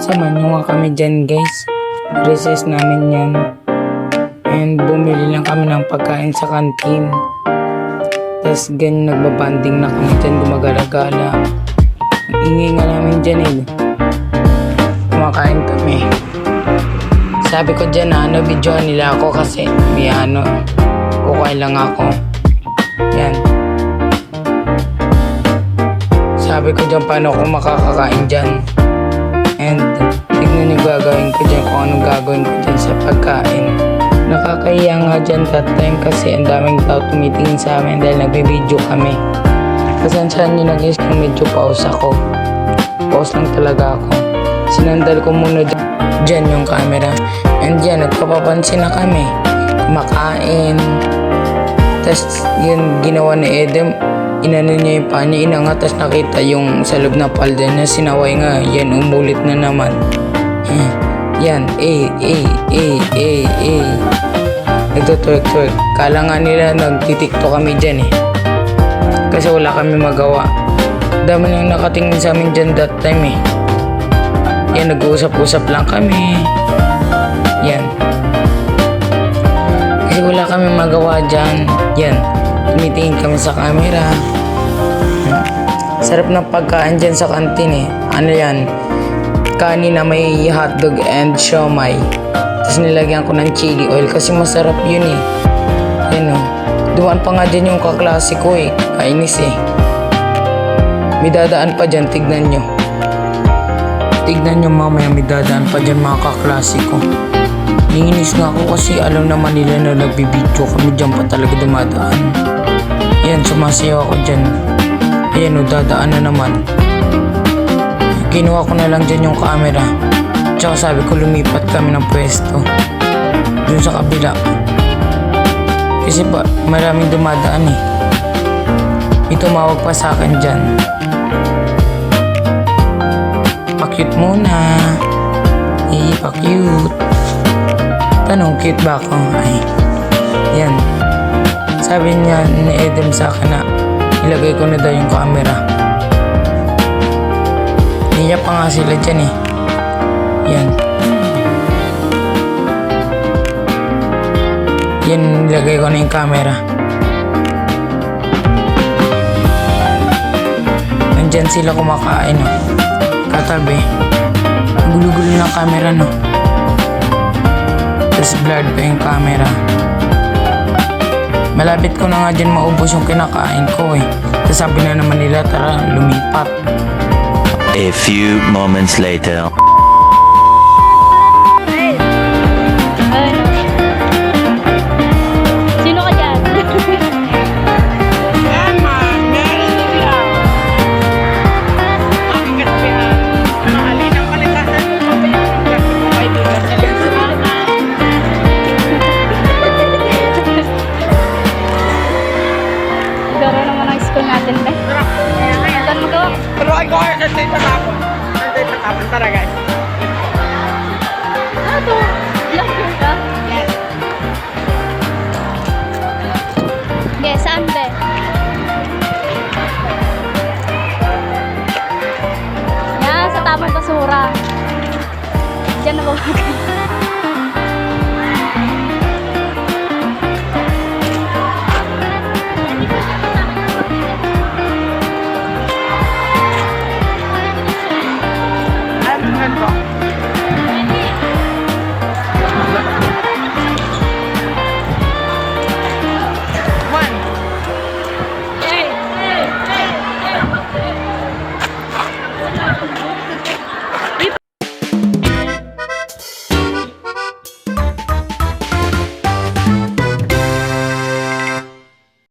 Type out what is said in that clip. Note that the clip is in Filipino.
Samahan nyo nga kami dyan guys. Recess namin yan. And bumili lang kami ng pagkain sa kantin. Tapos ganyan nagbabanding na kami dyan, gumagala-gala. Ang ingay nga namin dyan eh. Kumakain kami. Sabi ko dyan na videoan nila ako kasi may kukain lang ako. Yan. Sabi ko dyan paano ako makakakain dyan. And tignan yung gagawin ko dyan kung anong gagawin ko dyan sa pagkain. Nakakahiya nga dyan that time kasi ang daming tao tumitingin sa amin dahil nagbe-video kami. Pasensyahan nyo na guys kung medyo pause ako. Pause lang talaga ako. Sinandal ko muna dyan yung camera. And yan, nagpapapansin na kami. Kumakain. Tapos yun ginawa ni Edem. Inano niya yung paa niya, inangat. Tapos nakita yung sa loob na palda niya. Sinaway nga. Yan, umulit na naman. Yan, nagtutwerk-twerk. Kala nga nila nagtitiktok kami dyan eh. Kasi wala kami magawa. Dami nang nakatingin sa amin dyan that time eh. Yan, nag-uusap-usap lang kami. Yan. Kasi wala kami magawa dyan. Yan, tumitingin kami sa camera. Sarap ng pagkain dyan sa kantin eh. Ano yan? Kanin na may hotdog and siomai. Tapos nilagyan ko ng chili oil kasi masarap yun eh. Yan o. Dumaan pa nga dyan yung kaklase ko eh. Kainis eh. May dadaan pa dyan, tignan nyo. Tignan nyo mamaya, may dadaan pa dyan mga kaklase ko. Nanginis nga ako kasi alam naman nila na nagbibidyo kami dyan pa talaga dumadaan. Yan, sumasayaw ako dyan. Ayan o, dadaan na naman. Kinuha ko na lang dyan yung camera. Tsaka sabi ko lumipat kami ng pwesto. Dun sa kabila. Kasi ba, maraming dumadaan eh. May tumawag pa sa akin dyan. Pa-cute muna. Pa-cute. Tanong, cute ba ako? Ay. Yan. Sabi niya ni Edem sa akin na ilagay ko na daw yung camera. Niya pa nga sila dyan eh. Yan. Yan, nilagay ko na yung camera. Nandyan sila kumakain oh. Katabi. Gulo-gulo ng camera no. Tapos blurred pa yung camera. Malapit ko na nga dyan maubos yung kinakain ko eh. Tapos sabi na naman nila tara lumipat. A few moments later. Sino ka dyan? Garo naman ang school natin, be. Saan mo gawa? Pero ay ko kayo sa state na tapon. Sa state na tapon, tara guys. Ano to? Vlogger ka? Yes. Okay, saan, be? Yan, sa tamang basura. Diyan na ba?